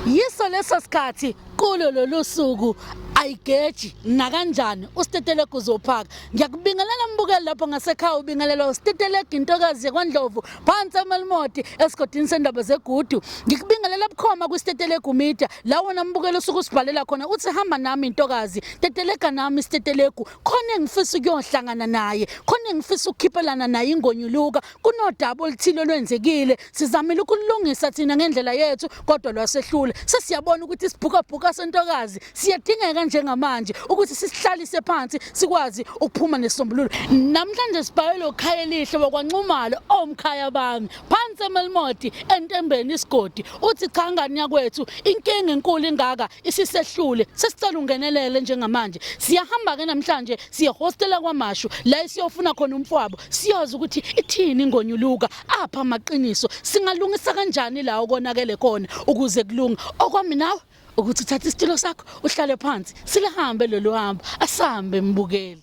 Yiso leso sikhathi kulo lolu suku ayigeji nakanjani uSteteleka uzophaka. Ngiyakubingelela mbukeli lapho ngasekhaya ubingelela uSteteleka intokazi yakwaNdlovu phansi eMelmoti esigodini sendaba zegudu. Ngikubingelela bukhoma kuSteteleka Media la wona mbukeli usuku usibhalela khona uthi hamba nami intokazi Teteleka nami Steteleka khona engifisa ukuyohlangana naye khona engifisa ukukhiphelana naye ingonyuluka kunodaba oluthile olwenzekile sizamile ukulungisa thina ngendlela yethu kodwa lwasehlule sesiyabona ukuthi isibhukabhuka sentokazi siyadingeka njengamanje ukuthi sisihlalise phansi sikwazi ukuphuma nesombululo. Namhlanje sibhayele ukhaya elihle wakwaNcumalo omkhaya bami phansi eMelmoti entembeni isigodi uthi cha ngani yakwethu inkinga enkulu ingaka isisehlule sesicela ungenelele njengamanje siyahamba ke namhlanje siye hostela kwaMashu la siyofuna khona umfwabo siyazi ukuthi ithini ingonyuluka apha amaqiniso singalungisa kanjani la ukonakele khona ukuze kulunga okwami nawe ukuthi uthatha isitilo sakho uhlale phansi silahambe lolu hambo asambe mbukeli.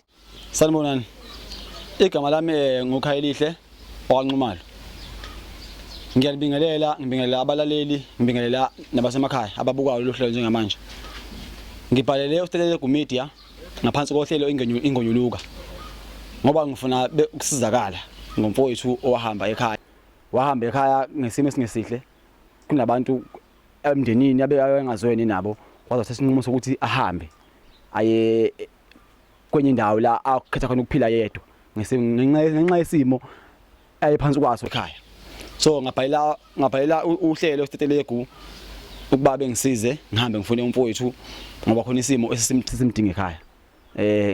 Sanibonani. Igama lami ngokhaya elihle wakwaNcumalo. Ngibingelela abalaleli, ngibingelela nabasemakhaya ababukayo lo hlelo njengamanje. Ngibhalele uSteteleka Media ngaphansi kohlelo ingonyuluka. Ngoba ngifuna ukusizakala ngomfowethu owahamba ekhaya. Wahamba ekhaya ngesimo esingesihle. Kunabantu emndenini abengazweni nabo kwazathatha isinqumo sokuthi ahambe aye kwenye indawo la akhetha khona ukuphila yedwa ngenxa yesimo ayephansi kwaso ekhaya. So ngabhalela uhlelo uSteteleka ukuba bengisize ngihambe ngifune umfowethu ngoba khona isimo esisimdinga ekhaya.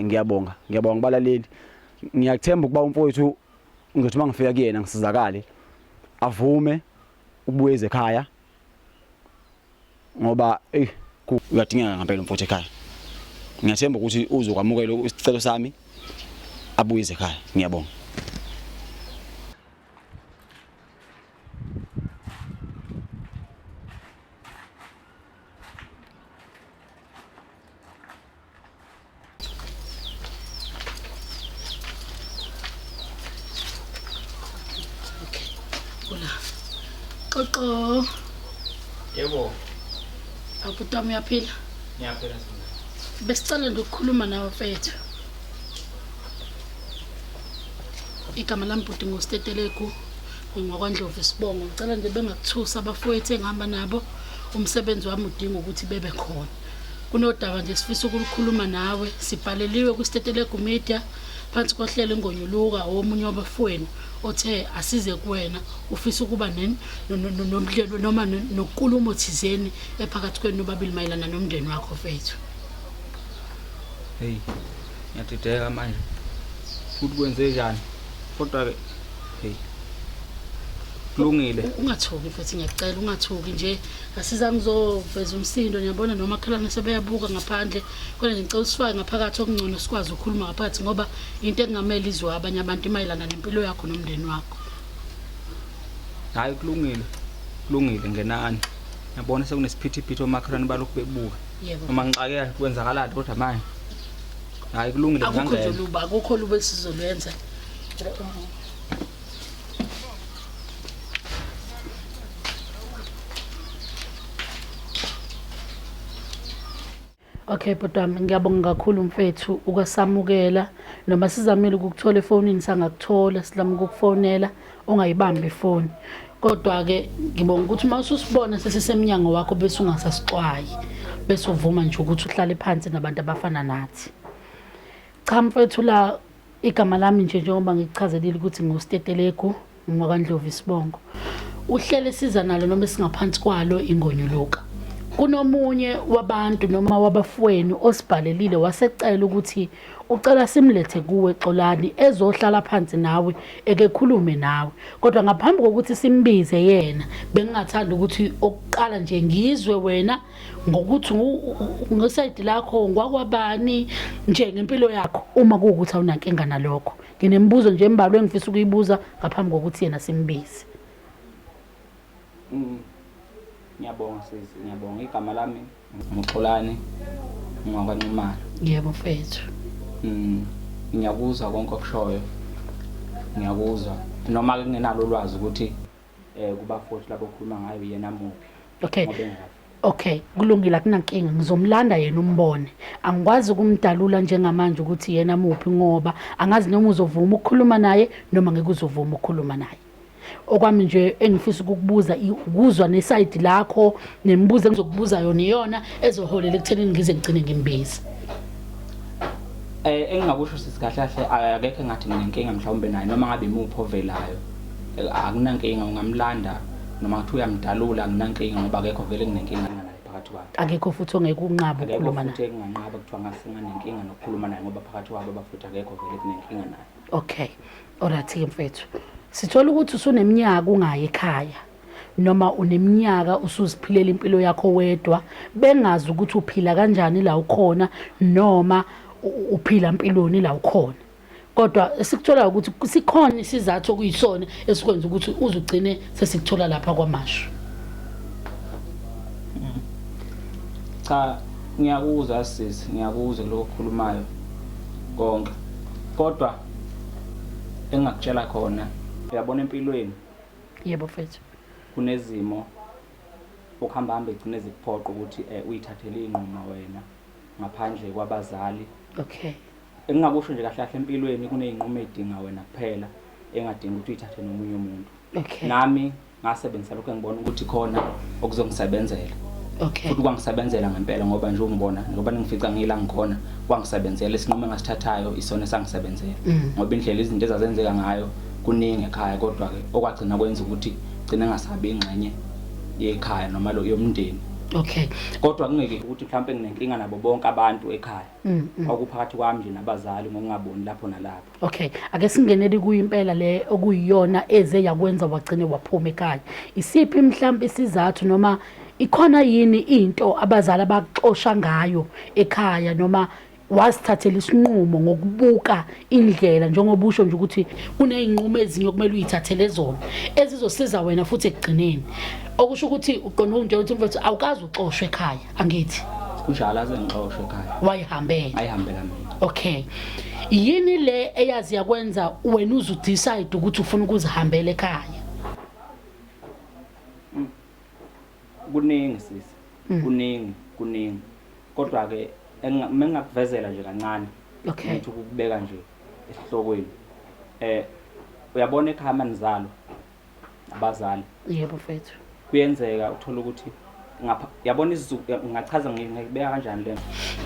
Ngiyabonga balaleli. Ngiyathemba ukuba umfowethu ngizothi mangifika kuyena ngisizakale avume ubuyeze ekhaya ngoba uyadingeka ngempela umfowethu ekhaya. Ngiyathemba ukuthi uzokwamukela isicelo sami abuyeze ekhaya. Ngiyabonga. Qoqo. Yebo. Akutami uyaphila? Ngiyaphila sibona. Besicela nje ukukhuluma nawe mfethu. Igama lami bhuti nguSteteleka ngokwaNdlovu Sibongo. Ngicela nje bengakuthusa abafowethu engihamba nabo umsebenzi wami udinga ukuthi bebe khona. Kunodaba nje sifisa ukukhuluma nawe sibhaleliwe kuSteteleka Media phansi kohlelo ingonyuluka omunye wabafowenu othe asize kuwena ufisa ukuba nomdlelo noma nokukhuluma thizeni ephakathi kwenu babili mayelana nomndeni wakho mfethu. Hey, ngiyadideka manje. Futhi kwenze njani? Kodwa ke hey. Kulungile. Ungathoki mfethu ngiyacela ungathoki nje asiza ngizoveza umsindo ngiyabona noma khalana sebeyabuka ngaphandle kodwa ngicela usifake ngaphakathi okungcono sikwazi ukukhuluma ngaphakathi ngoba into engamele izwe abanye abantu imayelana nempilo yakho nomndeni wakho. Hayi kulungile ngenani. Ngiyabona sekunesiphithiphithi omakhalani balokhu bebuka. Uma ngixakela kwenzakalayo kodwa manje. Hayi kulungile ngangena. Akukho lube sizolwenza. Okay bhuti ngiyabonga kakhulu mfethu ukwasamukela noma sizamile ukukuthola efonini sangakuthola silama ukukufonela ongayibambi ifoni kodwa ke ngibonga ukuthi mawususibona sesisemnyango wakho bese ungasasixwayi bese uvuma nje ukuthi uhlale phansi nabantu abafana nathi. Cha mfethu la igama lami njengoba ngichazelile ukuthi nguSteteleka ngokwaNdlovu Sibongo. Uhlele siza nalo noma singaphansi kwalo ingonyuluka. Kunomunye wabantu noma wabafowenu osibhalelile wasecela ukuthi ucela simlethe kuwe Xolani ezohlala phansi nawe ekekhulume nawe kodwa ngaphambi kokuthi simbize yena bengingathanda ukuthi okuqala nje ngizwe wena ngokuthi ngosayidi lakho ngwakwabani nje ngempilo yakho uma kuwukuthi awunankinga nalokho. Nginembuzo nje embalwa engifisa ukuyibuza ngaphambi kokuthi yena simbize. Ngiyabonga sisi, ngiyabonga igama lami nguXolani ngokwaNcumalo. Yebo mfethu. Ngiyakuzwa konke okushoyo. Ngiyakuzwa noma ke nginalo ulwazi ukuthi kuba futhi labo khuluma ngayo yena muphi. Okay. Okay, kulungile akunankinga ngizomlanda yena umbone. Angikwazi ukumdalula njengamanje ukuthi yena muphi ngoba angazi noma uzovuma ukukhuluma naye noma ngeke uzovuma ukukhuluma naye. Okwami nje engifisa ukukubuza ukuzwa neside lakho nemibuzo engizokubuza yona ezoholela ekuthenini ngize ngigcine ngimbiza. Engingakusho sisikahle akekho ngathi nginenkinga mhlawumbe naye noma ngabe imuphi ovelayo. Akunankinga ungamlanda noma ngathi uyamdalula akunankinga ngoba akekho vele kunenkinga naye phakathi kwabo. Akekho futhi ongeke unqaba ukukhuluma naye. Akekho futhi enganqaba kuthiwa ngasinganenkinga nokukhuluma naye ngoba phakathi kwabo bafuthi akekho vele kunenkinga naye. Okay. Alright mfethu. Sithola ukuthi usuneminyaka ungayi ekhaya noma uneminyaka usuziphilela impilo yakho wedwa bengazi ukuthi uphila kanjani la ukhona noma uphila impilweni la ukhona. Kodwa sikuthola ukuthi sikhona isizathu okuyisona esikwenza ukuthi uzugcine sesikuthola lapha kwamashu. Cha ngiyakuzwa sisi ngiyakuzwa lokho okukhulumayo konke. Kodwa engakutshela khona uyabona empilweni. Yebo mfethu. Kunezimo ukuhamba hamba egcine zikuphoqa ukuthi uyithathele inqumo wena ngaphandle kwabazali. Okay. Engingakusho nje kahle kahle empilweni kuneyinqumo edinga wena kuphela engadingi ukuthi uyithathe nomunye umuntu. Okay. Nami ngasebenzisa lokho engibona ukuthi khona okuzongisebenzela. Okay. Futhi kwangisebenzela ngempela ngoba nje ungibona ngoba ningifica ngila ngikhona kwangisebenzela isinqumo engasithathayo isona sangisebenzela. Ngoba indlela izinto ezazenzeka ngayo kuningi ekhaya kodwa ke okwagcina kwenza ukuthi gcina ngasabi ingxenye yekhaya noma lo yomndeni. Okay. Kodwa kungeke ukuthi mhlawumbe nginenkinga nabo bonke abantu ekhaya. Akuphakathi kwami nje nabazali ngokungaboni lapho nalapho. Okay, ake singenele kuyimpela le okuyiyona eze yakwenza wagcine waphuma ekhaya. Isiphi mhlawumbe isizathu noma ikhona yini into abazali abaxoxa ngayo ekhaya noma wasithathela isinqumo ngokubuka indlela njengoba usho nje ukuthi kuneyinqumo ezinye okumele uyithathele zona ezizosiza wena futhi ekugcineni. Okusho ukuthi uqonda ukuthi mfethu awukazi uxoshwe ekhaya angithi kunjalo azengixoshwe ekhaya wayihambela ayihambela mina. Okay, yini le eyazi yakwenza wena uzudecide ukuthi ufuna ukuzihambela ekhaya? Kuningi sisi kuningi kodwa ke mengakuvezela nje kancane. Okay. Ukuthi ukubeka nje esihlokweni uyabona ekhaya manizalo abazali. Yebo mfethu. Kuyenzeka uthola ukuthi yabona isizulu ngachaza ngibeka kanjani le.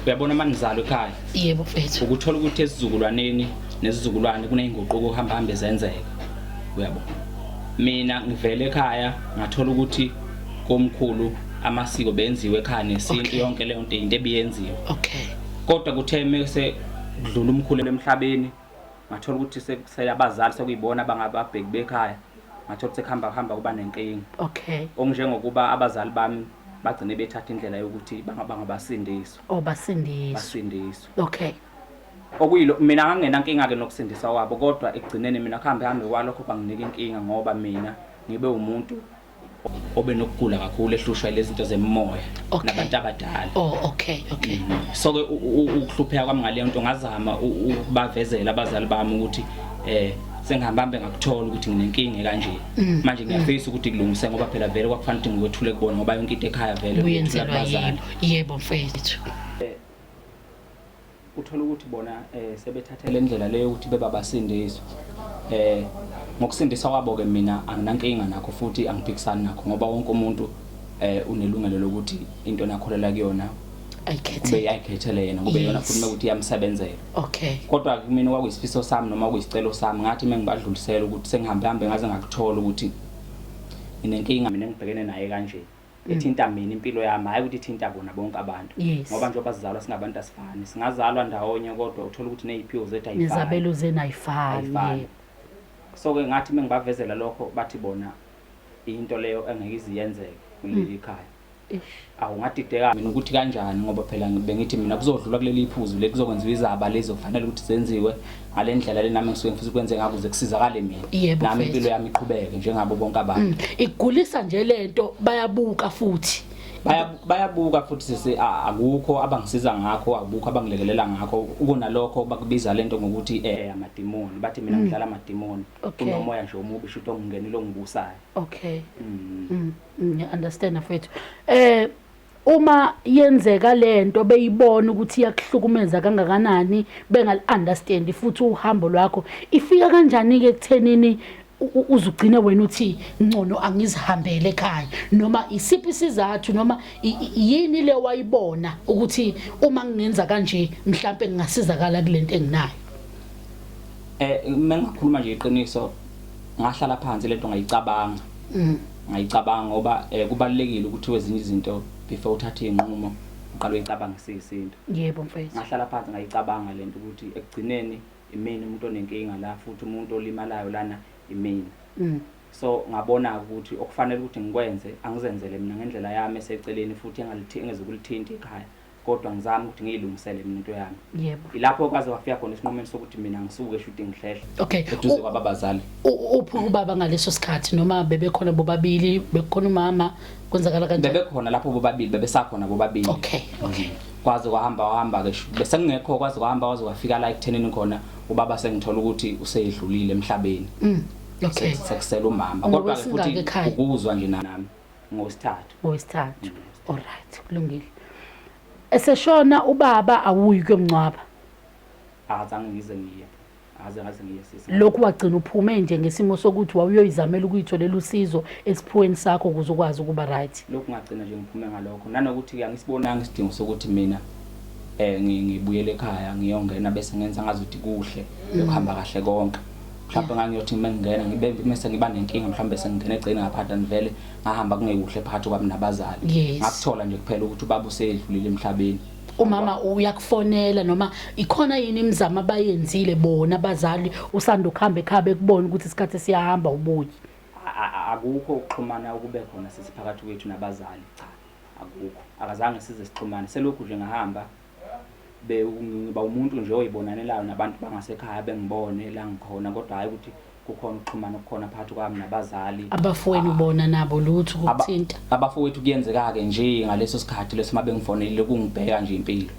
Uyabona manizalo ekhaya. Yebo mfethu. Ukuthola ukuthi esizukulwaneni nesizukulwane kuneyinguquko ohamba hamba ezenzeka. Uyabona mina ngivele ekhaya ngathola ukuthi komkhulu amasiko benziwe ekhaya nesinto yonke leyo nto into ebiyenziwe. Okay. Kodwa kuthe mase kudlula umkhulu emhlabeni ngathola ukuthi seyabazali sekuyibona abangababheki bekhaya ngathola ukuthi hamba kuba nenkingi. Okay. Onjengokuba abazali bami bagcine bethatha indlela yokuthi bangabasindiswa. Oh basindiswa. Basindiswa. Okay. Okuyilo mina ngangena inkinga ke nokusindiswa kwabo kodwa ekugcineni mina hambe kwalokho banginika inkinga ngoba mina ngibe umuntu obenokugula kakhulu ehlushwa lezi zinto zemoya nabantu abadala. Oh okay. So ke ukuhlupheka kwami ngale nto ngazama ukubavezela abazali bami ukuthi sengihambe ngakuthola ukuthi nginenkinga kanje. Manje ngiyafisa ukuthi kulungise ngoba phela vele kwakufanele ukuthi ngiwethule kubona ngoba yonke into ekhaya vele uyenzelwa yini. Yebo mfethu. Uthola ukuthi bona sebethathele indlela leyo ukuthi bebabasindiswa. Ngokusindiswa kwabo ke mina anginankinga nakho futhi angiphikisani nakho ngoba wonke umuntu unelungelo lokuthi into nakholela kuyona ayikhethele yena kube yona futhi ukuthi iyamsebenzela. Okay. Kodwa mina kwakuyisifiso sami noma kuyisicelo sami ngathi mengibadlulisela ukuthi sengihambe ngaze ngakuthola ukuthi inenkinga mina engibhekene naye kanje ethinta mina impilo yami hayi ukuthi ithinta bona bonke abantu ngoba njengoba sizalwa singabantu asifani singazalwa ndawonye kodwa uthola ukuthi neziphiwo zethu ayifani. Izabelo zena ayifani. So ke ngathi mengibavezela lokho bathi bona into leyo engeke iziyenzeke kuleli khaya. Awungadideka mina ukuthi kanjani ngoba phela bengithi mina kuzodlula kuleli iphuzu lekuzokwenziwa izaba lezo kufanele ukuthi zenziwe ngalendlela le nami ngisuke ngifisa ukwenze ngakuze kusizakale mina nami impilo yami iqhubeke njengabo bonke abantu. Igulisa nje lento bayabuka futhi bayabuka futhi sisi akukho abangisiza ngakho akukho abangilekelela ngakho ukunalokho bakubiza lento ngokuthi amadimoni bathi mina ngidlala amadimoni kunomoya nje omubi shuthi ongenile ongibusayo. Okay. I understand mfethu. uma yenzeka lento beyibona ukuthi iyakuhlukumeza kangakanani bengal understand futhi uhambo lwakho ifika kanjani ke ekuthenini uzugcina wena uthi ngcono angizihambele ekhaya noma isiphi isizathu noma yini le wayibona ukuthi uma ngingenza kanje mhlambe ngingasizakala kulento enginayo mengakhuluma nje iqiniso ngahlala phansi lento ngayicabanga ngayicabanga ngoba kubalekile ukuthi wezinye izinto before uthathe inqumo uqale uyicabanga siyisinto yebo mfethu ngahlala phansi ngayicabanga lento ukuthi ekugcineni imini umuntu onenkinga la futhi umuntu olimalayo lana imini so ngabona ukuthi okufanele ukuthi ngikwenze angizenzele mina ngendlela yami eseceleni futhi engeze kulithinta ekhaya kodwa ngizama ukuthi ngiyilungisele mina into yami yebo ilapho kwaze wafika khona isinqumeni sokuthi mina ngisuke shooting ngihlehle okay eduze kwababazali uphi ubaba ngaleso sikhathi noma bebekhona bobabili bekhona umama kwenzakala kanjani bebekhona lapho bobabili bebesakhona bobabili okay kwaze wahamba ke bese ngekho kwaze wahamba waze wafika la ekuthenini khona ubaba sengithola ukuthi useyedlulile emhlabeni okay sekusela umama kodwa ke futhi ukuzwa nje nami ngosithathu alright kulungile eseshona ubaba awuyi kwemncwaba azange ngize ngiye sisi lokhu wagcina uphume nje ngesimo sokuthi wawuyoyizamela ukuyitholela usizo esiphuweni sakho ukuze ukwazi ukuba right lokhu ngagcina nje ngiphume ngalokho nanokuthi ke ngisibonanga isidingo sokuthi mina ngibuyele ekhaya ngiyongena bese ngenza ngazuthi kuhle ukuhamba kahle konke mhlawumbe ngangiyothi mengena ngibe mase ngiba nenkinga mhlawumbe sengingena egcina ngaphatha nivele ngahamba kungekuhle phakathi kwami nabazali ngakuthola nje kuphela ukuthi ubaba usedlulile emhlabeni umama uyakufonela noma ikhona yini imizamo abayenzile bona abazali usanda ukuhamba ekhabe kubona ukuthi isikhathi siyahamba ubuye akukho ukuxhumana okube khona sisiphakathi kwethu nabazali cha akukho akazange size sixhumane selokhu nje ngahamba ngiba umuntu nje oyibonanelayo nabantu bangasekhaya bengibone la ngikhona kodwa hayi ukuthi kukhona ukuxhumana okukhona phakathi kwami nabazali abafowenu bona nabo lutho ukuthinta abafowethu kuyenzeka ke nje ngaleso sikhathi leso mabengifonelile kungibheka nje impilo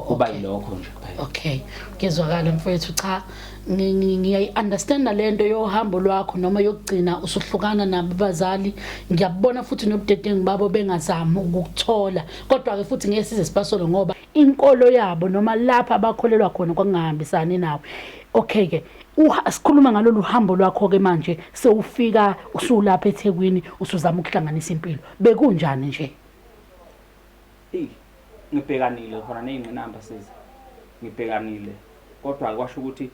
kuba yilokho nje kuphela okay kezwakala mfowethu cha ngiyayi-understand lento yohambo lwakho noma yokugcina usuhlukana nabo abazali ngiyabona futhi nobudedengu babo bengazami ukukuthola kodwa ke futhi ngeke size sibasole ngoba inkolo yabo noma lapha abakholelwa khona kwangahambisani nawe okay ke sikhuluma ngalolu hambo lwakho ke manje sewufika usulapha eThekwini usuzama ukuhlanganisa impilo bekunjani nje ngibhekanile khona nezingqinamba sezi ngibhekanile kodwa kwasho ukuthi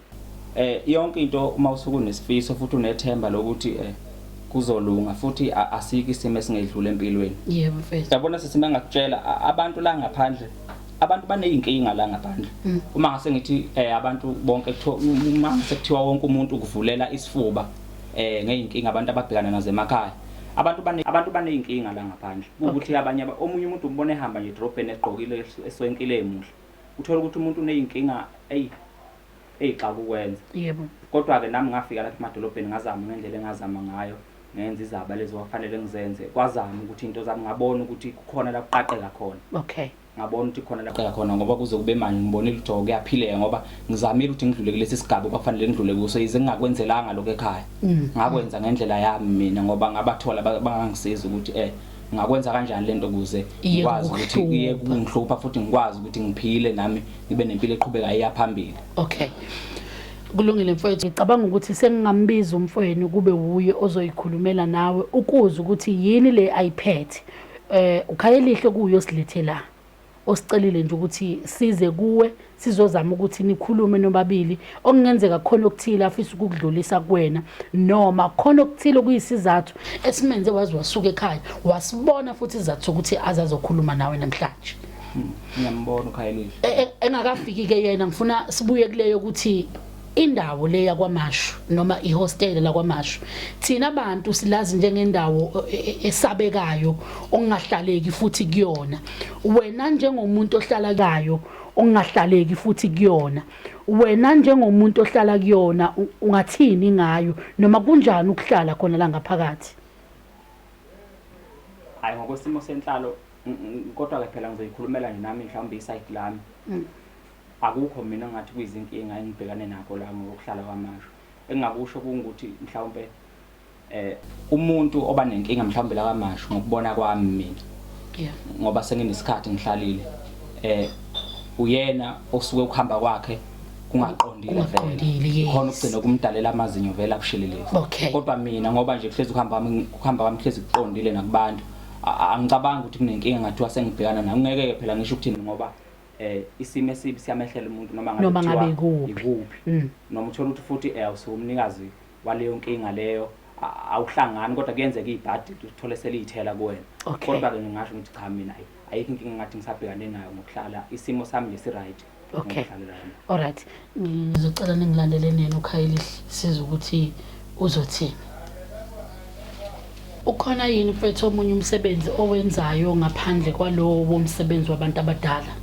yonke into uma usuku nesifiso futhi unethemba lokuthi kuzolunga futhi asiki isimo esingedlule empilweni yebo mfethu yabona sesime ngakutshela abantu la ngaphandle abantu baneyinkinga la ngaphandle uma ngase ngithi abantu bonke uma sekuthiwa wonke umuntu ukuvulela isifuba ngeyinkinga abantu ababhekana nazo emakhaya abantu baneyinkinga la ngaphandle ukuthi abanye omunye umuntu umbone ehamba nje edrobheni egqokile eswenkile emuhle uthola ukuthi umuntu uneyinkinga xa kukwenza yebo kodwa ke nami ngafika lapha emadolobheni ngazama ngendlela engazama ngayo ngenza izaba lezi wafanele ngizenze kwazama ukuthi into zami ngabona ukuthi kukhona la kuqaqeka khona okay ngabona ukuthi khona la kuqaqeka khona ngoba kuze kube manje ngibonile ukuthi kuyaphileka ngoba ngizamile ukuthi ngidlule kulesi sigaba okufanele ngidlule kuso yize ngingakwenzelanga lokho ekhaya ngakwenza ngendlela yami mina ngoba ngabathola bangangisiza ukuthi ngakwenza kanjani lento kuze ngikwazi ukuthi iye kungihlupha futhi ngikwazi ukuthi ngiphile nami ngibe nempilo eqhubeka iyaphambili okay kulungile mfowethu ngicabanga ukuthi sengingambiza umfowenu kube wuye ozoyikhulumela nawe ukuze ukuthi yini le ayiphethe ukhayelihle kuyo silethela osicelile nje ukuthi size kuwe sizozama ukuthi nikhulume nobabili okungenzeka khona okuthile afisa ukudlulisa kuwena noma khona okuthile kuyisizathu esimenze wazi wasuka ekhaya wasibona futhi izathu ukuthi azazokhuluma nawe namhlanje ngiyambona ukhayelihle engakafiki ke yena ngifuna sibuye kuleyo ukuthi indawo le yakwaMashu noma ihostel la kwaMashu thina abantu silazi njengendawo esabekayo ongahlaleki futhi kuyona wena njengomuntu ohlala kayo ongahlaleki futhi kuyona wena njengomuntu ohlala kuyona ungathini ngayo noma kunjani ukuhlala khona la ngaphakathi hayi ngokwesimo senhlalo kodwa ke phela ngizoyikhulumela nje nami mhlawumbe iside lami akukho mina ngathi kuyizinkinga engibhekane nakho la ngokuhlala kwaMashu engakusho ukuthi mhlawumbe umuntu oba nenkinga mhlawumbe la kwaMashu ngokubona kwami mina Yeah. ngoba senginesikhathi ngihlalile uyena osuke ukuhamba kwakhe kungaqondile vele khona ukugcina kumdalela amazinyo vele akushilile kodwa mina ngoba nje kuhlezi ukuhamba kwami kuhlezi kuqondile nakubantu angicabanga ukuthi kunenkinga ngathiwa sengibhekana nayo ngeke phela ngisho ukuthini ngoba isimo esibi siyamehlela umuntu noma ngabe ikuphi noma uthola ukuthi futhi awusumnikazi waleyo nkinga leyo awuhlangani kodwa kuyenzeka izibhadi uthole selithela kuwena kodwa ke ngingasho ukuthi cha mina ayikho inkinga ngathi ngisabhekane nayo ngokuhlala isimo sami nje si right. Okay. Alright. Ngizocela ningilandeleni yena uKhayelihle siza ukuthi uzothini. Ukhona yini mfethu omunye umsebenzi owenzayo ngaphandle kwalowo womsebenzi wabantu abadala?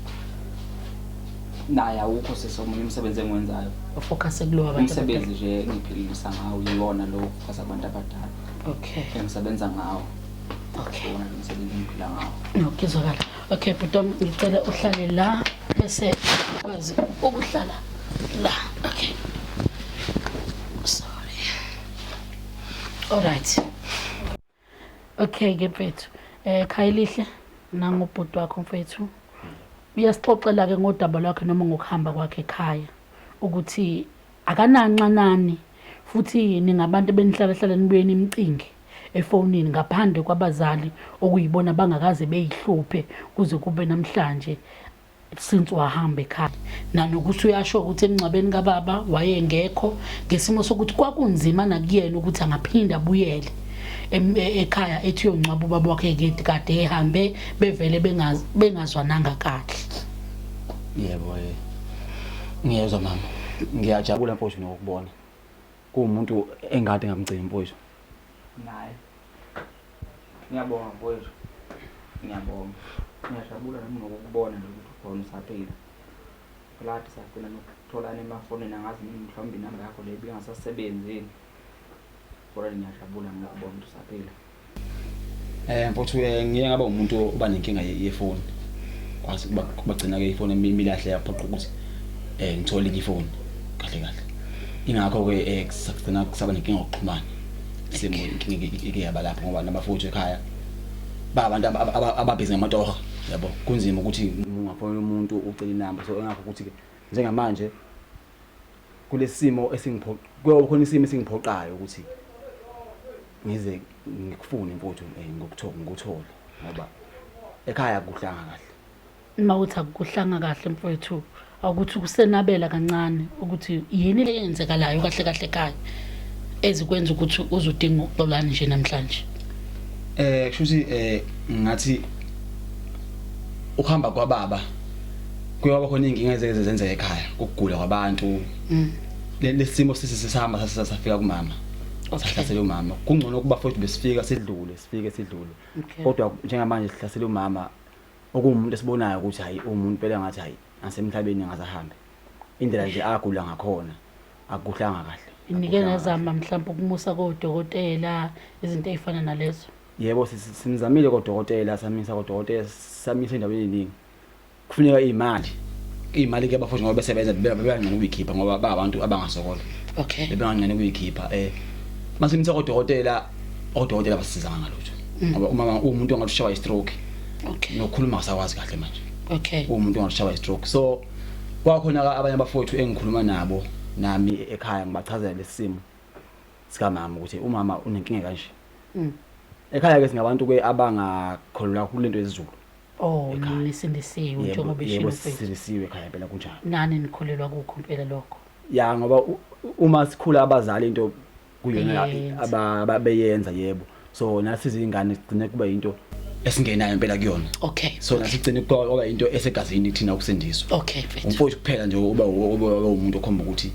Naye awukho sesomunye umsebenzi engiwenzayo. Ufocus kulowo abantu abadala. Umsebenzi nje engiphilisa ngawo yiwona lo focus abantu abadala. Okay. Engisebenza ngawo. Okay. Wona umsebenzi engiphila ngawo. Ngizokala. Okay, bhutom ngicela uhlale la bese ukwazi ukuhlala la. Okay. Sorry. Alright. Okay, ngempethu. Khayelihle nangubhuti wakho mfethu. Uyasixoxela ke ngodaba lwakhe noma ngokuhamba kwakhe ekhaya ukuthi akananxanani futhi ningabantu benihlala nibuye nimcinge efonini ngaphandle kwabazali okuyibona bangakaze beyihluphe kuze kube namhlanje since wahamba ekhaya nanokuthi uyasho ukuthi emncabeni kaBaba wayengekho ngesimo sokuthi kwakunzima nakuyena ukuthi angaphinda abuyele ekhaya ethi yoncwaba ubaba wakhe kade ehambe bevele bengazwananga kahle. Yebo ngiyezwa mama ngiyajabula mfowethu nokubona kuumuntu engade ngamgcina mfowethu naye ngiyabonga mfowethu ngiyabonga ngiyajabula nami nokukubona ukuthi ukhona usaphila phakathi sagcina nokutholana emafonini angazi mhlawumbe inamba yakho le ibingasasebenzini kodwa ngiyajabula ngokubona ukuthi usaphila mfowethu ngiye ngaba umuntu oba nenkinga yefoni kwazi kubagcina ke ifoni emilahle yaphoqa ukuthi ngithole ifoni kahle ingakho ke kusagcina kusaba nenkinga yokuxhumana simo inkinga ike yaba lapho ngoba nabafowethu ekhaya abantu ababhizi ngamatoha yabo kunzima ukuthi ungafona umuntu ucela inamba so engakho ukuthi ke njengamanje kulesimo khona isimo esingiphoqayo ukuthi ngize ngikufune mfowethu ngikuthole ngoba ekhaya kuhlanga kahle mawuthi akuhlanga kahle mfowethu ukuthi kusenabela kancane ukuthi yini le yenzekalayo kahle ekhaya ezikwenza ukuthi uzudinga ukuxolana nje namhlanje kushuthi ngathi ukuhamba kwaBaba kuyaba khona inkinga ezenzeka ekhaya ukugula kwabantu lesimo sisihamba sasafika kumama sihlasele umama kungcono ukuba futhi besifika sidlule kodwa njengamanje sihlasele umama okumuntu esibonayo ukuthi hayi umuntu phela ngathi hayi asemhlabeni ngazahambe indlela nje agula ngakhona akuhlanga kahle inike nazama mhlawumbe ukumusa kodokotela izinto ezifana nalezo. Yebo simzamile kodokotela samisa kodokotela samisa endaweni eningi kufuneka imali ke abafuthi ngoba besebenza bebangane ukuyikhipha ngoba abantu abangasokola okay bebangane ukuyikhipha masimisa kodokotela basisiza ngalutho ngoba uma umuntu ongalushawa i-stroke okay nokukhuluma akasakwazi kahle manje okay umuntu ongalushawa i-stroke so kwakhona abanye abafowethu engikhuluma nabo nami ekhaya ngibachazela lesimo sika mama ukuthi umama unenkinga kanje ekhaya ke singabantu ke abangakholwa kulento yezizulu nisindisiwe njengoba yebo sisindisiwe ekhaya phela kunjalo nani nikholelwa kukho impela lokho ya ngoba uma sikhula abazali into kuyona ababeyenza yebo so nathi izingane sigcine kuba into esingenayo impela kuyona okay so nathi sigcine kuba into esegazini thina ukusindiswa okay umfowethu kuphela nje uba umuntu okhomba ukuthi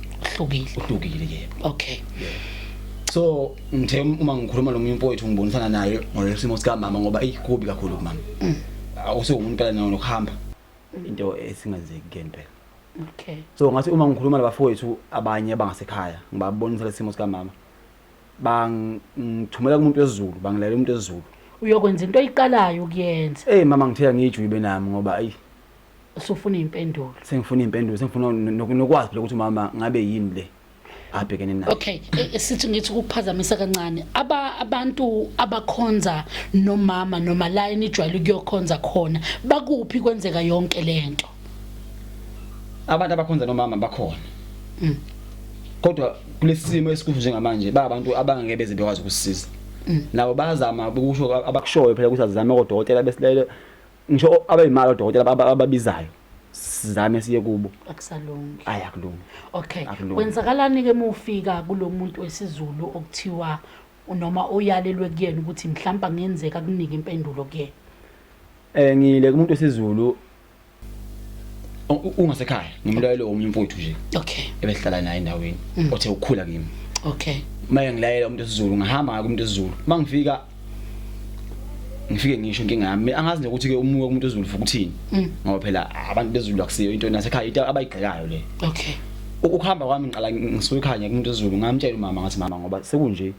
uhlukile yebo okay so ngithe uma ngikhuluma nomunye umfowethu ngibonisana naye ngolesimo sika mama ngoba kubi kakhulu kumama awuso umuntu phela nayo nokuhamba into esingenzeki kuyena phela okay so ngathi uma ngikhuluma nabafowethu abanye bangasekhaya ngibabonisa lesimo sika mama bangithumela kumuntu wesiZulu bangilalela umuntu wesiZulu uyokwenza into oyiqalayo ukuyenza mama ngithe ngijwibe nami ngoba usufuna impendulo sengifuna impendulo sengifuna nokwazi phela ukuthi mama ngabe yini le abhekene nayo. Okay, sithi ngithi ukuphazamisa kancane abantu abakhonza nomama noma la enijwayele ukuyokhonza khona bakuphi kwenzeka yonke lento. Abantu abakhonza nomama bakhona. Kodwa kulesimo esikhulu njengamanje abantu abangeke beze bekwazi ukusisiza. Nabo bayazama ukusho abakushoyo phela ukuthi azame odokotela besilele ngisho abayimali odokotela ababizayo. Sizame siye kubo. Akusalungi. Ayakulungi. Okay. Kwenzakalani ke mufika kulomuntu wesizulu okuthiwa noma oyalelwe kuyena ukuthi mhlawumbe ngenzeka kunike impendulo kuyena? Ngile kumuntu wesizulu ungasekhaya ngimlayelo omunye umfowethu nje. Okay. Ebehlala naye endaweni othe ukukhula kimi. Okay. Maye ngilayela umuntu wesizulu ngahamba kumuntu wesizulu. Mangifika ngifike ngisho inkinga yami angazi nje ukuthi ke umuke kumuntu wesizulu futhi uthini. Ngoba phela abantu bezulu akusiyo into nasekhaya into abayigxekayo le. Okay. Ukuhamba kwami ngiqala ngisuke ekhaya kumuntu wesizulu ngamtshela umama ngathi mama ngoba sekunje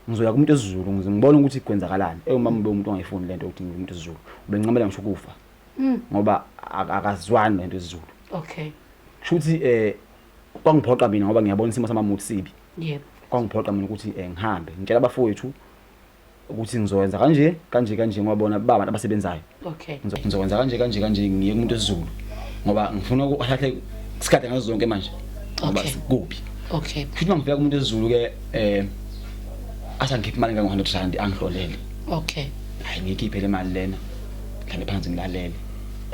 ngizoya kumuntu wesizulu ngibona ukuthi kwenzakalani. Umama ube umuntu ongayifuni lento ukuthi ngimuntu wesizulu. Ubenqamela ngisho ukufa. Ngoba akazwani lento wesizulu. Okay. Shuthi kwangiphoqa mina ngoba ngiyabona isimo samamuthi sibi. Yebo. Kwangiphoqa mina ukuthi ngihambe ngitshela abafowethu ukuthi ngizowenza kanje ngoba bona baba abasebenzayo. Okay. Ngizokwenza kanje ngiye kumuntu wesizulu ngoba ngifuna ukuhlahle isikhathi ngazo zonke manje ngoba kuphi. Okay. Futhi mangifika kumuntu wesizulu ke asangikhipha imali nga100 rand angihlolele. Okay. Hayi ngikhiphe le mali lena mhlawumbe phansi ngilalele.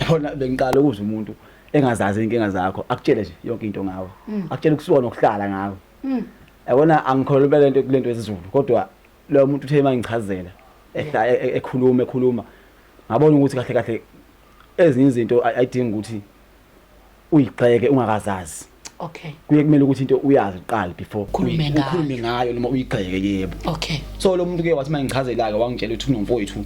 Yabona bengiqala ukuze umuntu engazazi inkinga zakho akutshele nje yonke into ngawe. Akutshele ukusuka nokuhlala ngawe. Yabona angikholwa lento yesizulu kodwa lo muntu uthe mangichazela ekhuluma ngabona ukuthi kahle ezinye izinto ayidingi ukuthi uyigxeke ungakazazi. Okay. Kuye kumele ukuthi into uyazi uqala before ukhulume ngayo noma uyigxeke yebo. Okay. So lo muntu ke wathi mangichazela ke wangitshela ukuthi unomfowethu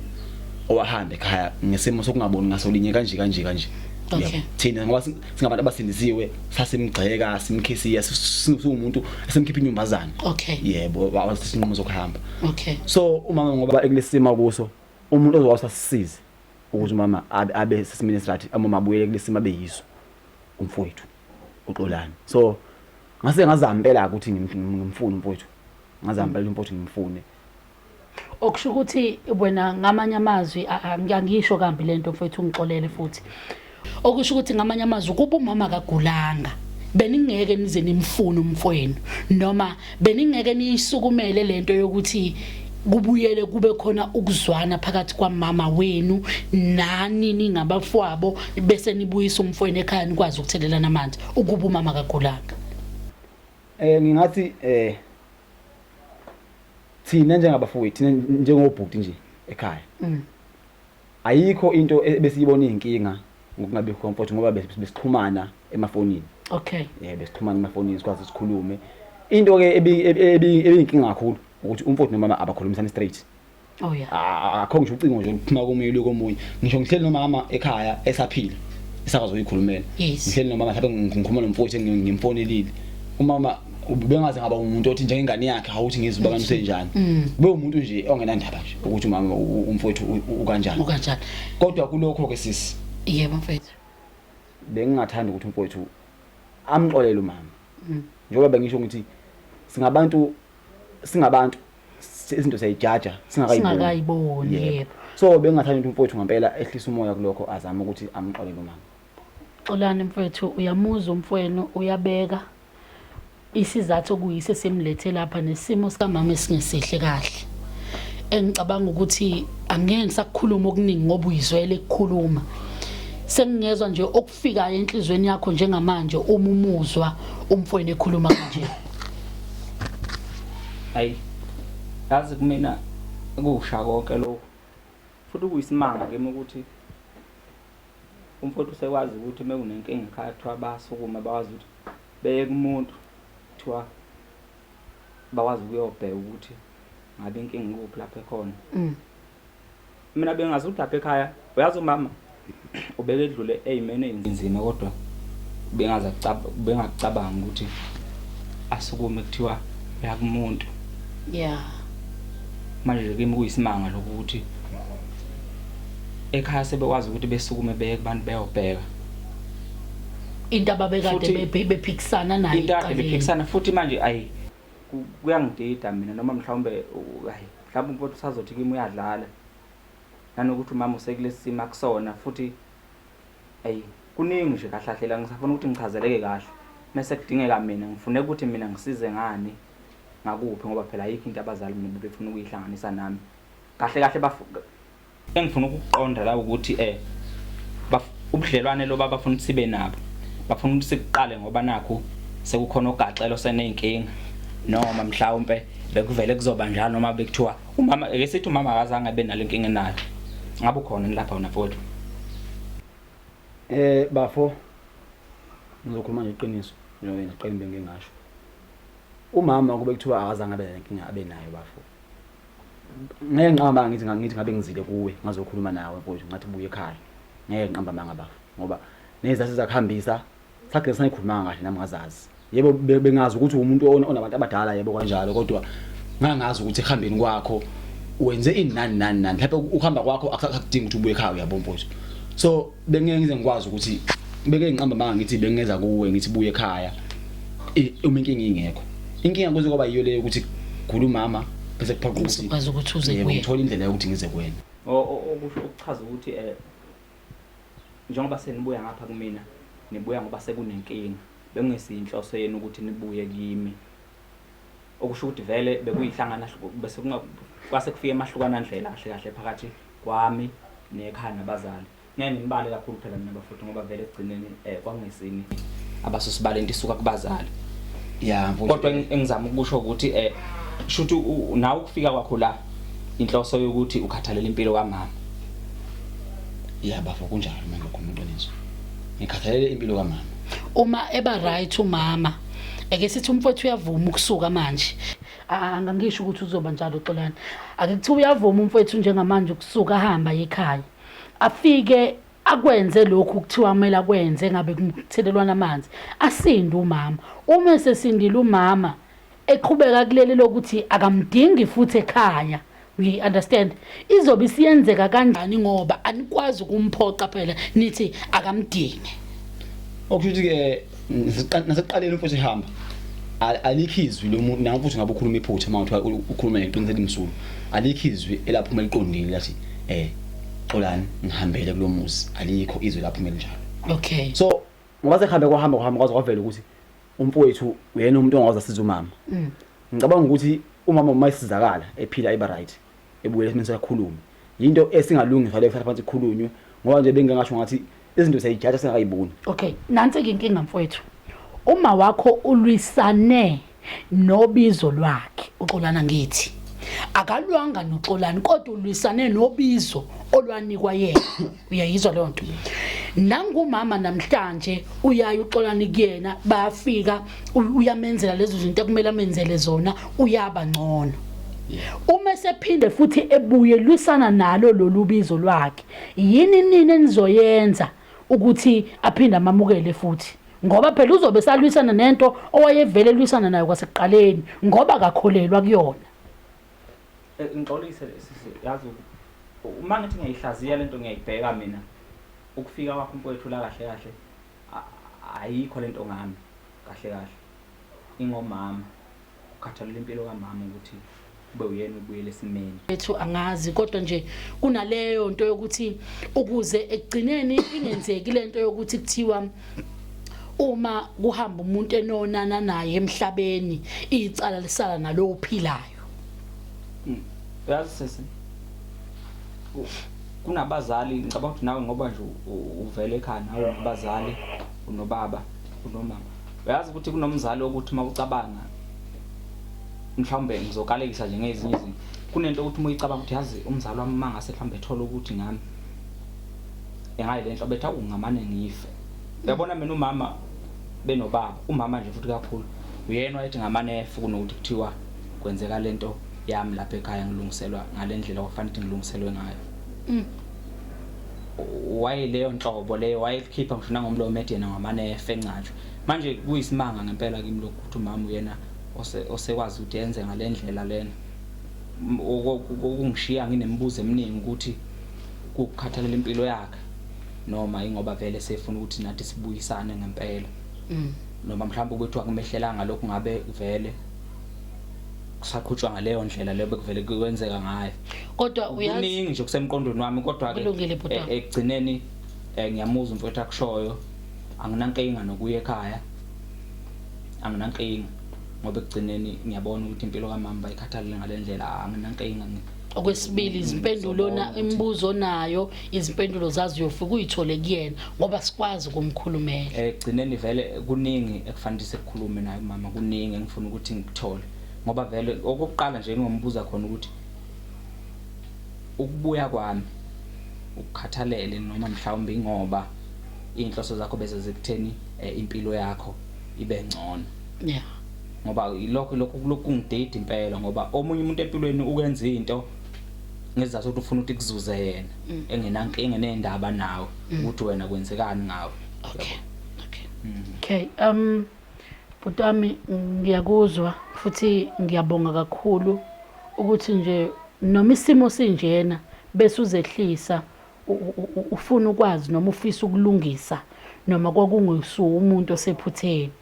owahamba ekhaya ngesimo sokungaboni ngasolinye kanje. Okay. Thina ngoba singabantu abasindisiwe sasimgxeka simkhisiya singumuntu esemkhipha inyumbazana. Okay. Yebo wasinqumo sokuhamba. Okay. So umama ngoba ekulesima kuso umuntu ozowasisize ukuthi umama abe seministrathi amama abuye kulesima beyiso umfowethu uXolani. So ngase ngazama impela ukuthi ngimfune umfowethu. Ngazama impela umfowethu ngimfune. Okusho ukuthi wena ngamanye amazwi ngiyangisho kambi lento mfowethu ungixolele futhi. Okusho ukuthi ngamanye amazwi kuba umama kagulanga beningeke nize nimfune umfowenu noma beningeke niyisukumele lento yokuthi kubuyele kube khona ukuzwana phakathi kwamama wenu nani ningabafowabo bese nibuyisa umfowenu ekhaya nikwazi ukuthelelana amanzi ukuba umama kagulanga. Ngingathi thina njengabafowethu thina njengobhuti nje ekhaya. Ayikho into ebesiyibona inkinga ngokungabe comfort ngoba besixhumana emafonini. Okay. Besixhumana emafonini sikwazi ukukhulume. Into ke ebinkinga kakhulu ukuthi umfowethu nomama abakhulumisana straight. Oh yeah. Akho ngisho ucingo nje ukuphuma komunye komunye. Ngisho ngihleli nomama ekhaya esaphila. Isakwazi ukuyikhulumela. Ngihleli nomama mhlawumbe ngikhuluma nomfowethu ngimfonelile. Umama ubengaze ngaba umuntu othi njengengane yakhe awuthi ngizibakanise njani. Kube umuntu nje ongenandaba nje ukuthi umama umfowethu ukanjani. Kodwa kulokho ke sisi. Yebo mfethu. Bengingathanda ukuthi umfowethu amxolele umama. Njengoba bengisho ukuthi singabantu izinto siyajaja singakayiboni. Yebo. So bengingathanda ukuthi umfowethu ngempela ehlisa umoya kulokho azama ukuthi amxolele umama. Xolani mfethu uyamuza umfowenu uyabeka isizathu okuyise semlethe lapha nesimo sikamama esingesihle kahle. Engicabanga ukuthi angeke ngisakhuluma okuningi ngoba uyizwele ukukhuluma. Sengingezwa nje okufika enhlizweni yakho njengamanje uma umuzwa umfowenu ekhuluma kanje. Hayi. Yazi kumina ukusha konke lokho. Futhi kuyisimanga ke ukuthi umfowethu sekwazi ukuthi mekunenkinga ekhaya thiwa basukuma bawazi ukuthi beye kumuntu thiwa bawazi ukuyobheka ukuthi ngabe inkinga ngikuphi lapha ekhona. Mina bengazi ukuthi lapha ekhaya uyazi umama ubeke edlule eyimene inzima kodwa bengacabanga ukuthi asukume kuthiwa uyakumuntu. Yeah. Manje kimi kuyisimanga lokuthi ekhaya sebekwazi ukuthi besukume beye kubantu beyobheka. into ababekade bephikisana nayo into ade bephikisana futhi manje ayi kuyangidida mina noma mhlawumbe hayi mhlawumbe umfowethu usazothi kimi uyadlala nanokuthi umama usekulesi sima kusona futhi ayi kuningi nje kahle la ngisafuna ukuthi ngichazeleke kahle mase kudingeka mina ngifune ukuthi mina ngisize ngani ngakuphi ngoba phela ayikho into abazali mina befuna ukuyihlanganisa nami kahle engifuna ukuqonda la ukuthi ubudlelwane lo babafuna ukuthi sibe nabo bafuna ukuthi siqale ngoba nakho sekukhona ogaxelo seneyinkinga noma mhlawumbe bekuvele kuzoba njalo noma bekuthiwa umama ekesithi umama akazange abe nalenkinga nayo ngabe ukhona lapha wona mfowethu bafo ngizokhuluma nje iqiniso wena qembe ngingasho umama kube kuthiwa akazange abe nenkinga abe nayo bafo ngeke nqamba ngithi ngabe ngizile kuwe ngazokhuluma nawe mfowethu ngathi buye ekhaya ngeke nqamba manga bafo ngoba neza sizakuhambisa sakhe sanikhuluma kahle nami ngazazi yebo bengazi ukuthi umuntu onabantu abadala yebo kanjalo kodwa ngangazi ukuthi ehambeni kwakho wenze inani lapho ukuhamba kwakho akudingi ukuthi ubuye ekhaya uyabo mfowethu so bengeke ngikwazi ukuthi beke ngiqamba manga ngithi bengeza kuwe ngithi buye ekhaya uma inkinga ingekho inkinga kuze kwaba yiyo leyo ukuthi khulu mama bese kuphoqa ukuthi ukwazi ukuthi uze kuye ngithola indlela yokuthi ngize kuwena okusho ukuchaza ukuthi njengoba senibuya ngapha kumina nibuya ngoba sekunenkinga bengesinhloso yenu ukuthi nibuye kimi okusho ukuthi vele bekuyihlangana bese kwase kufike emahlukana ndlela kahle phakathi kwami nekhaya nabazali ngeke nibale kakhulu phela mina bafuthi ngoba vele egcineni kwangesini abasosibale into isuka kubazali ya kodwa engizama ukusho ukuthi shuthi nawe ukufika kwakho la inhloso yokuthi ukhathalela impilo kaMama ya bafo kunjalo manje ngokhuluma iqiniso ngikhathalele impilo kaMama uma eba right umama ake sithi umfowethu uyavuma ukusuka manje angangisho ukuthi uzoba njalo Xolani ake kuthi uyavuma umfowethu njengamanje ukusuka ahamba ekhaya afike akwenze lokhu kuthiwa kumele akwenze ngabe kumthelelwana amanzi asinde umama uma sesindile umama eqhubeka kuleli lokuthi akamdingi futhi ekhaya we understand izobe siyenzeka kanjani ngoba anikwazi ukumphoqa phela nithi akamdingi okusho ke nasekuqaleni mfowethu ehamba alikhizwi lo muntu nawe futhi ngabe ukhuluma iphutha manje ukhuluma neqiniselo imsulu alikhizwi elaphuma liqondile lathi Xolani ngihambele kulomuzi alikho izwe lapho kumele njalo okay so ngoba sehambe kwahamba kwaze kwavela ukuthi umfowethu uyena umuntu ongawazi asiza umama ngicabanga ukuthi umama mayisizakala ephila eba right ebuye esimeni sakhuluma into esingalungi ngale kuthatha phansi ikhulunywe ngoba nje bengingasho ngathi izinto siyayijaja singayiboni okay nansi inkinga mfowethu uma wakho ulwisane nobizo lwakhe uXolana ngithi akalwanga noXolani kodwa ulwisane nobizo olwanikwa yena uyayizwa leyo nto nangumama namhlanje uyaya uXolani kuyena bayafika uyamenzela lezo zinto ekumele amenzele zona uyaba ngcono uma sephinde futhi ebuye lwisana nalo lolubizo lwakhe yini nini enizoyenza ukuthi aphinde amamukele futhi ngoba phela uzobe salwisana nento owayevele lwisana nayo kwasekuqaleni ngoba akakholelwa kuyona ngixolise yazi uma ngithi ngiyayihlaziya lento ngiyayibheka mina ukufika kwakho umfowethu la kahle ayikho lento ngami kahle ingomama ukhathalela impilo kaMama ukuthi kube uyena ubuyele esimeni bethu angazi kodwa nje kunaleyo nto yokuthi ukuze ekugcineni ingenzeki lento yokuthi kuthiwa uma kuhamba umuntu enonana naye emhlabeni icala lisala nalo uphilayo yazi sesi kunabazali ngicabanga ukuthi nawe ngoba nje uvele ekhaya nawe abazali unobaba unomama uyazi ukuthi kunomzali ukuthi mawucabanga mhlawumbe ngizokalekisa nje ngezinye izinto kunento ukuthi uyicabanga ukuthi yazi umzali wami mangase mhlawumbe ethola ukuthi ngami engayi lenhlo betha ungamane ngife uyabona mina umama benobaba umama nje futhi kakhulu uyena wayethi ngamane efe kunokuthi kuthiwa kwenzeka lento yami lapha ekhaya ngilungiselwa ngalendlela okufanele ukuthi ngilungiselwe ngayo waye leyo nhlobo leyo wayekhipha ngisho nangomlomo edena ngamane efe encatsho manje kuyisimanga ngempela kimi lokhu ukuthi umama uyena osekwazi ukuthi yenze ngalendlela lena okungishiya nginembuzo eminingi ukuthi ukukhathalela impilo yakhe noma ingoba vele sefuna ukuthi nathi sibuyisane ngempela noma mhlawumbe ukuthi akumehlelanga lokho ngabe vele kusaqhutshwa ngaleyo ndlela leyo bekuvele kwenzeka ngayo kodwa uyazi uningi nje kusemqondweni wami kodwa ke ekugcineni ngiyamuzwa umfowethu akushoyo anginankinga nokuya ekhaya anginankinga ngoba ekugcineni ngiyabona ukuthi impilo kaMama bayikhathalele ngalendlela anginankinga okwesibili izimpendulo imibuzo nayo izimpendulo zazi uyofika uyithole kuyena ngoba sikwazi ukumkhulumela ekugcineni vele kuningi ekufanele sikukhulume naye uMama kuningi engifuna ukuthi ngikuthole ngoba vele okokuqala nje ngombuza khona ukuthi ukubuya kwami ukukhathalele noma mhlawumbe ngoba inhloso zakho bese zikutheni impilo yakho ibe ngcono yeah ngoba ilokho kungidate impela ngoba omunye umuntu empilweni ukwenza into ngezathu ukuthi ufuna ukuthi kuzuze yena engenankinga nendaba nawe ukuthi wena kwenzekani ngawe okay Butami ngiyakuzwa futhi ngiyabonga kakhulu ukuthi nje noma isimo sinjena bese uzehlisa ufuna ukwazi noma ufisa ukulungisa noma kwakungesu umuntu osephutheni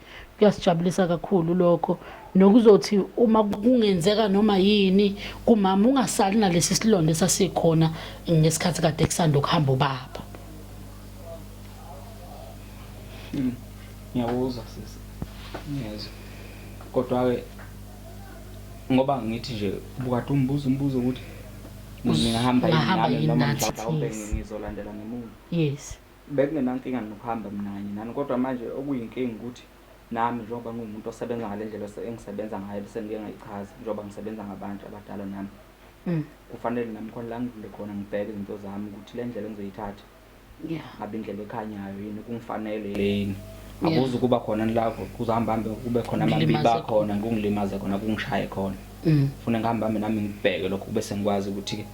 kuyasijabulisa kakhulu lokho nokuzothi uma kungenzeka noma yini kumama ungasali nalesi silonde sasikhona ngesikhathi kade kusanda ukuhamba ubaba ngiyawuzwa sisi ngiyezwa kodwa ke ngoba ngithi nje ubukade umbuzo ukuthi ngihamba yini noma mhlawumbe ngizolandela ngemuva yes bekungenankinga nokuhamba mnanye nani kodwa manje okuyinkinga ukuthi nami njengoba ngumuntu osebenza ngalendlela engisebenza ngayo bese ngike ngayichaza njengoba ngisebenza ngabantu abadala nami kufanele nami khona la ngivule khona ngibheke izinto zami ukuthi le ndlela engizoyithatha ngabe indlela ekhanyayo yini kungifanele yini akuze kuba khona lapho kuzahamba hambe kube khona amabiba khona ngungilimaza khona kungishaye khona ufuna ngihamba hambe nami ngibheke lokho bese ngikwazi ukuthi ke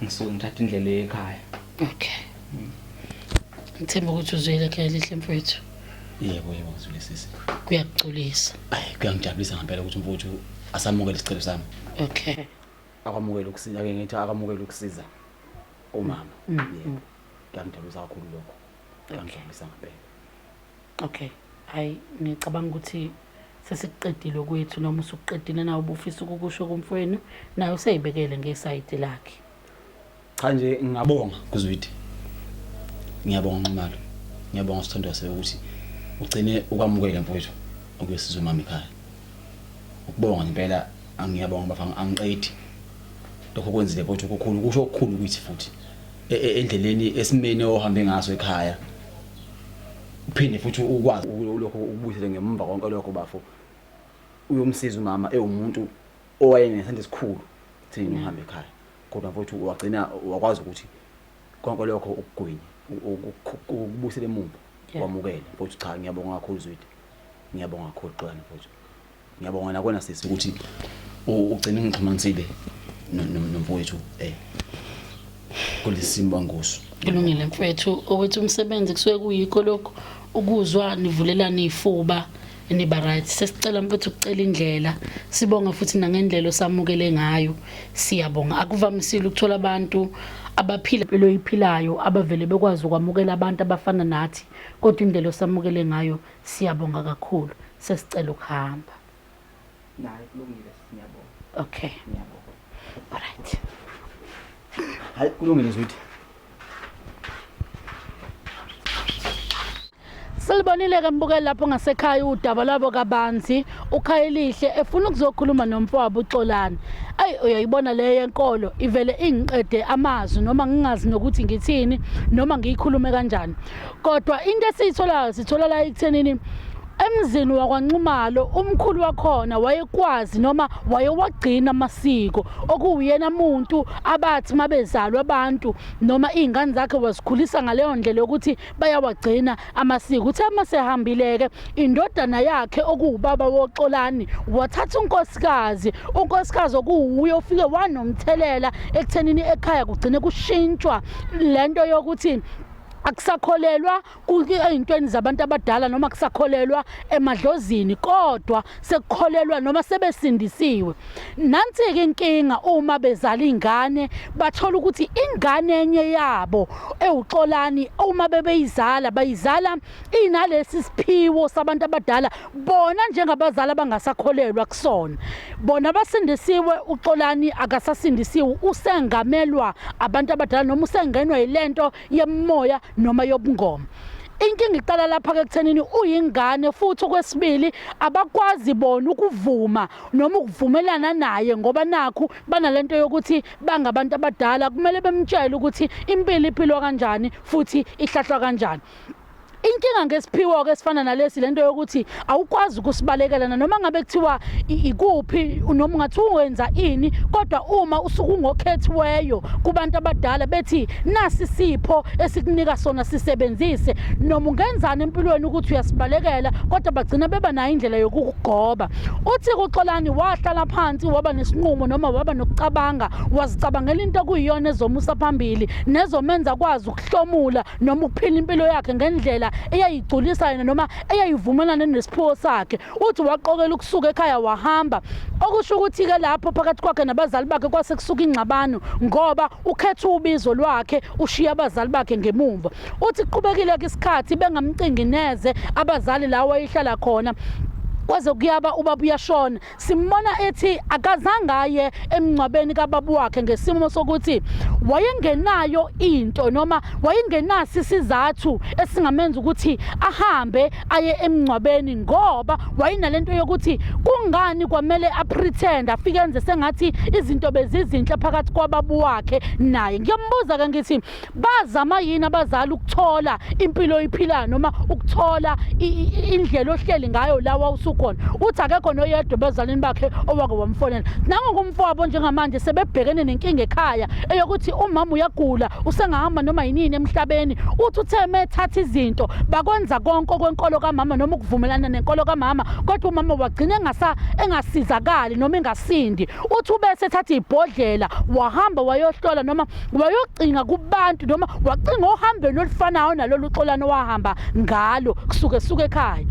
ngisuke ngithatha indlela ekhaya okay ngithemba ukuthi uzwile ekhaya lihle mfowethu yebo ngizwile sisi kuyakuculisa kuyangijabulisa ngempela ukuthi mfowethu asamukele isicelo sami okay akwamukele ukusiza ake ngithi akamukele ukusiza umama yebo kuyangijabulisa kakhulu lokho kuyangijabulisa ngempela okay hayi ngicabanga ukuthi sesikuqedile kwethu noma usuqedile nawe ubufisa ukukusho kumfweni naye useyibekele ngesayidi lakhe cha nje ngiyabonga kuzwidi ngiyabonga Nxumalo ngiyabonga Sithando ukuthi ugcine ukwamukela mfowethu ukuyosiza umama ekhaya ukubonga impela angiyabonga bafanga angiqedi lokho kwenzile mfowethu okukhulu kusho okukhulu ukuthi futhi endleleni esimene ohambe ngaso ekhaya uphinde futhi ukwazi lokho ukubuyisela ngemva konke lokho bafo uyomsiza umama ewumuntu owayenesandla esikhulu thina uhambe ekhaya kodwa mfowethu wagcina wakwazi ukuthi konke lokho ukugwinya ukubuyisela emuva kwamukela mfowethu cha ngiyabonga kakhulu Zwidi ngiyabonga kakhulu Xolani mfowethu ngiyabonga nakwena sisi ukuthi ugcina ngixhumanisile nomfowethu kulisimba ngosu kulungile mfowethu owethu umsebenzi kusuke kuyikho lokho ukuzwa nivulelana ifuba niba right sesicela mfowethu ukucela indlela sibonga futhi nangendlela osamukele ngayo siyabonga akuvamisile ukuthola abantu abaphila impilo iphilayo abavele bekwazi ukwamukela abantu abafana nathi kodwa indlela osamukele ngayo siyabonga kakhulu sesicela ukuhamba nayi kulungile siyabonga okay ngiyabonga alright hayi kulungile Zwidi Silibonile ke mbukeli lapho ngasekhaya udaba labo kabanzi uKhayelihle efuna ukuzokhuluma nomfowabo uXolani uyayibona le yenkolo ivele ingiqede amazwi noma ngingazi nokuthi ngithini noma ngiyikhulume kanjani kodwa into sithola la ekuthenini emzini wakwaNxumalo umkhulu wakhona wayekwazi noma wayewagcina amasiko okuyena umuntu abathi mabezalwa abantu noma izingane zakhe wasikhulisa ngaleyo ndlela ukuthi bayawagcina amasiko uthe masehambile-ke indodana yakhe okuwubaba woXolani wathatha unkosikazi okuwuye ufike wanomthelela ekuthenini ekhaya kugcine kushintshwa lento yokuthi Akusakholelwa ey'ntweni zabantu abadala noma kusakholelwa emadlozini kodwa sekukholelwa noma sebesindisiwe. Nansi-ke inkinga uma bezala ingane bathola ukuthi ingane enye yabo ewuXolani uma bebeyizala bayizala inalesi siphiwo sabantu abadala bona njengabazali abangasakholelwa kusona. Bona basindisiwe uXolani akasasindisiwe usengamelwa abantu abadala noma usengenwa yilento yemoya noma yobungoma. Inkinga iqala lapha-ke ekuthenini uyingane futhi okwesibili abakwazi bona ukuvuma noma ukuvumelana naye ngoba nakhu banalento yokuthi bangabantu abadala kumele bemtshele ukuthi impilo iphilwa kanjani futhi ihlahlwa kanjani. Inkinga ngesiphiwo-ke esifana nalesi lento yokuthi awukwazi ukusibalekelana noma ngabe kuthiwa ikuphi noma ungathi uwenza ini kodwa uma usuke ungokhethiweyo kubantu abadala bethi nasi isipho esikunika sona sisebenzise noma ungenzani empilweni ukuthi uyasibalekela kodwa bagcina beba nayo indlela yokukugoba. Uthi kuXolani wahlala phansi waba nesinqumo noma waba nokucabanga wazicabangela into okuyiyona ezomusa phambili nezomenza kwazi ukuhlomula noma ukuphila impilo yakhe ngendlela eyayigculisa yena noma eyayivumelana nesiphiwo sakhe. Uthi waqokela ukusuka ekhaya wahamba okusho ukuthi-ke lapho phakathi kwakhe nabazali bakhe kwase kusuka ingxabano ngoba ukhetha ubizo lwakhe ushiya abazali bakhe ngemumva. Uthi kuqhubekile-ke isikhathi bengamcingi neze abazali la wayehlala khona kwaze kuyaba ubaba uyashona. Simbona ethi akazange aye emngcwabeni kababa wakhe ngesimo sokuthi wayengenayo into noma wayengenaso isizathu esingamenza ukuthi ahambe aye emngcwabeni ngoba wayenalento yokuthi kungani kwamele apretend afike enze sengathi izinto bezizinhle phakathi kwababa wakhe naye. Ngiyambuza-ke ngithi bazama yini abazali ukuthola impilo iphilayo noma ukuthola indlela ohleli ngayo lawa usukhona? Uthi akekho noyedwa bezalini bakhe owake wamfonela. Nangokumfowabo njengamanje sebebhekene nenkinga ekhaya eyokuthi umama uyagula usengahamba noma yinini emhlabeni. Uthi uthe methatha izinto bakwenza konke okwenkolo kamama noma ukuvumelana nenkolo kamama kodwa umama wagcina engasizakali noma engasindi. Uthi ubese ethatha ibhodlela wahamba wayohlola noma wayogcinga kubantu noma wagcinga ohambeni olufanayo nalolu uXolani wahamba ngalo kusuke ekhaya.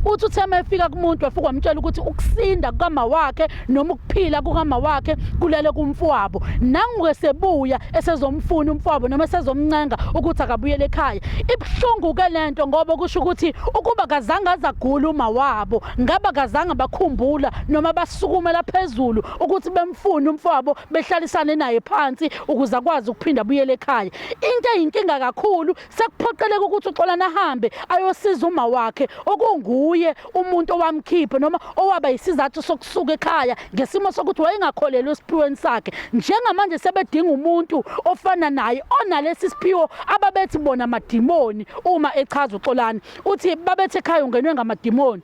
Uthi uthe efika kumuntu wafika wamtshela ukuthi ukusinda kukama wakhe noma ukuphila kukama wakhe kulele kumfowabo. Nangu-ke sebuya esezomfuna umfowabo noma esezomncenga ukuthi akabuyele ekhaya. Ibhlungu-ke lento ngoba kusho ukuthi ukuba kazange azagula uma wabo ngaba kazange bakhumbula noma basukumela phezulu ukuthi bemfune umfowabo behlalisane naye phansi ukuze akwazi ukuphinda abuyele ekhaya. Into eyinkinga kakhulu sekuphoqeleka ukuthi uXolani ahambe ayosiza uma wakhe okunguye umuntu owamkhipha noma owaba isizathu sokusuka ekhaya ngesimo sokuthi wayengakholelwa esiphiweni sakhe. Njengamanje sebedinga umuntu ofana naye onalesi siphiwo ababethi bona amadimoni uma echaza uXolani. Uthi babethi ekhaya ungenwe ngamadimoni.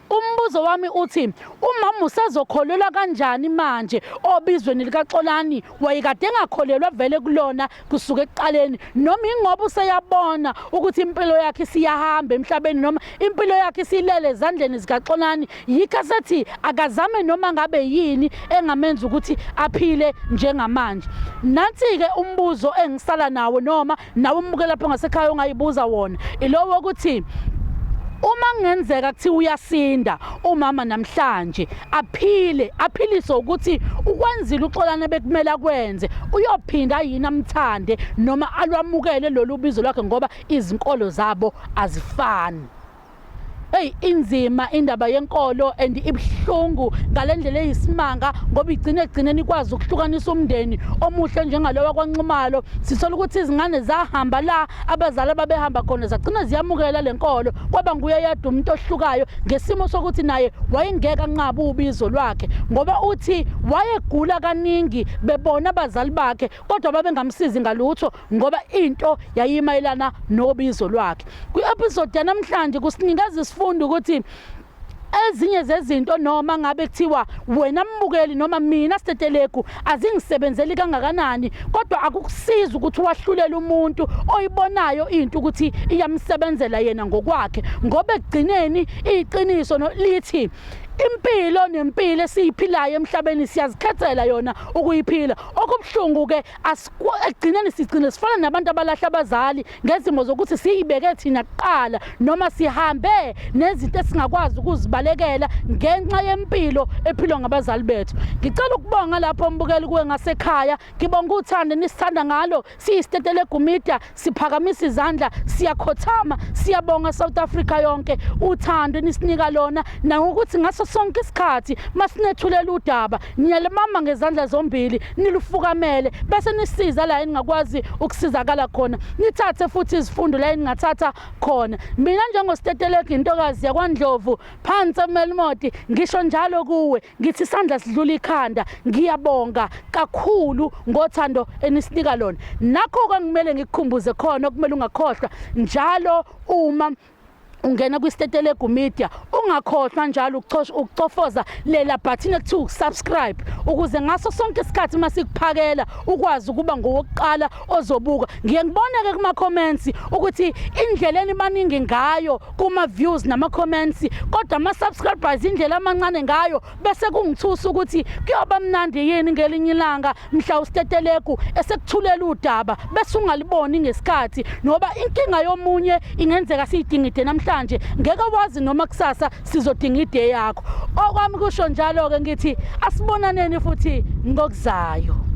Umbuzo wami uthi umama usezokholelwa kanjani manje obizweni likaXolani wayekade engakholelwa vele kulona kusuka ekuqaleni noma ingoba useyabona ukuthi impilo yakhe siyahamba emhlabeni noma impilo yakhe silele ezandleni zikaXolani yikho sethi akazame noma ngabe yini engamenza ukuthi aphile njengamanje. Nansi-ke umbuzo engisala nawo noma nawe umbuke lapho ngasekhaya ongayibuza wona ilowo ukuthi uma kungenzeka kuthi uyasinda umama namhlanje aphiliswe ukuthi ukwenzile uXolani bekumele akwenze uyophinda yini amthande noma alwamukele lolu bizo lwakhe ngoba izinkolo zabo azifani. Hey, inzima indaba yenkolo and ibhlungu ngalendlela eyisimanga ngoba igcineni ikwazi ukuhlukanisa umndeni omuhle njengalowa kwaNxumalo. Sithola ukuthi izingane zahamba la abazali babehamba khona zagcina ziyamukela lenkolo kwaba nguye yedwa umuntu ohlukayo ngesimo sokuthi naye wayengeka anqaba ubizo lwakhe ngoba uthi wayegula kaningi bebona abazali bakhe kodwa babengamsizi ngalutho ngoba into yayimayelana nobizo lwakhe. Kwi-episode yanamhlanje kusinikeza isifunda ukuthi ezinye zezinto noma ngabe kuthiwa wena mbukeli noma mina Steteleku azingisebenzeli kangakanani kodwa akukusiza ukuthi wahlulela umuntu oyibonayo into ukuthi iyamsebenzela yena ngokwakhe ngoba ekugcineni iqiniso lithi impilo nempilo esiyiphilayo emhlabeni siyazikhethela yona ukuyiphila. Okubhlungu ke ekugcineni sigcina sifana nabantu abalahla abazali ngezimo zokuthi siyibeke thina kuqala noma sihambe nezinto esingakwazi ukuzibalekela ngenxa yempilo ephilwa ngabazali bethu. Ngicela ukubonga lapho mbukeli kuwe ngasekhaya, ngibonga uthando nisithanda ngalo, siyisitetelegu media, siphakamisa izandla, siyakhothama, siyabonga South Africa yonke uthando nisinika lona, nangokuthi ngaso sonke isikhathi masinethulela udaba niyalemama ngezandla zombili nilufukamele bese nisiza la eningakwazi ukusizakala khona, nithathe futhi izifundo la eningathatha khona. Mina njengositetelegu intokazi yakwaNdlovu phansi eMelmoti ngisho njalo kuwe ngithi isandla sidlula ikhanda, ngiyabonga kakhulu ngothando enisinika lona. Nakho kwangimele ngikukhumbuze khona okumele ungakhohlwa njalo uma ungena kwisitetelegu media, ungakhohlwa njalo ukucofoza lela button ekuthiwa subscribe ukuze ngaso sonke isikhathi masikuphakela ukwazi ukuba ngowokuqala ozobuka. Ngiye ngibona ke kuma comments ukuthi indlela enibaningi ngayo kuma views nama comments, kodwa ama subscribers indlela amancane ngayo bese kungithusa ukuthi kuyoba mnandi yini ngelinye ilanga mhla usitetelegu esekuthulela udaba bese ungaliboni ngesikhathi, ngoba inkinga yomunye ingenzeka siyidingide namhlanje ngeke wazi noma kusasa sizodinga ide yakho. Okwami kusho njalo ke ngithi asibonaneni futhi ngokuzayo.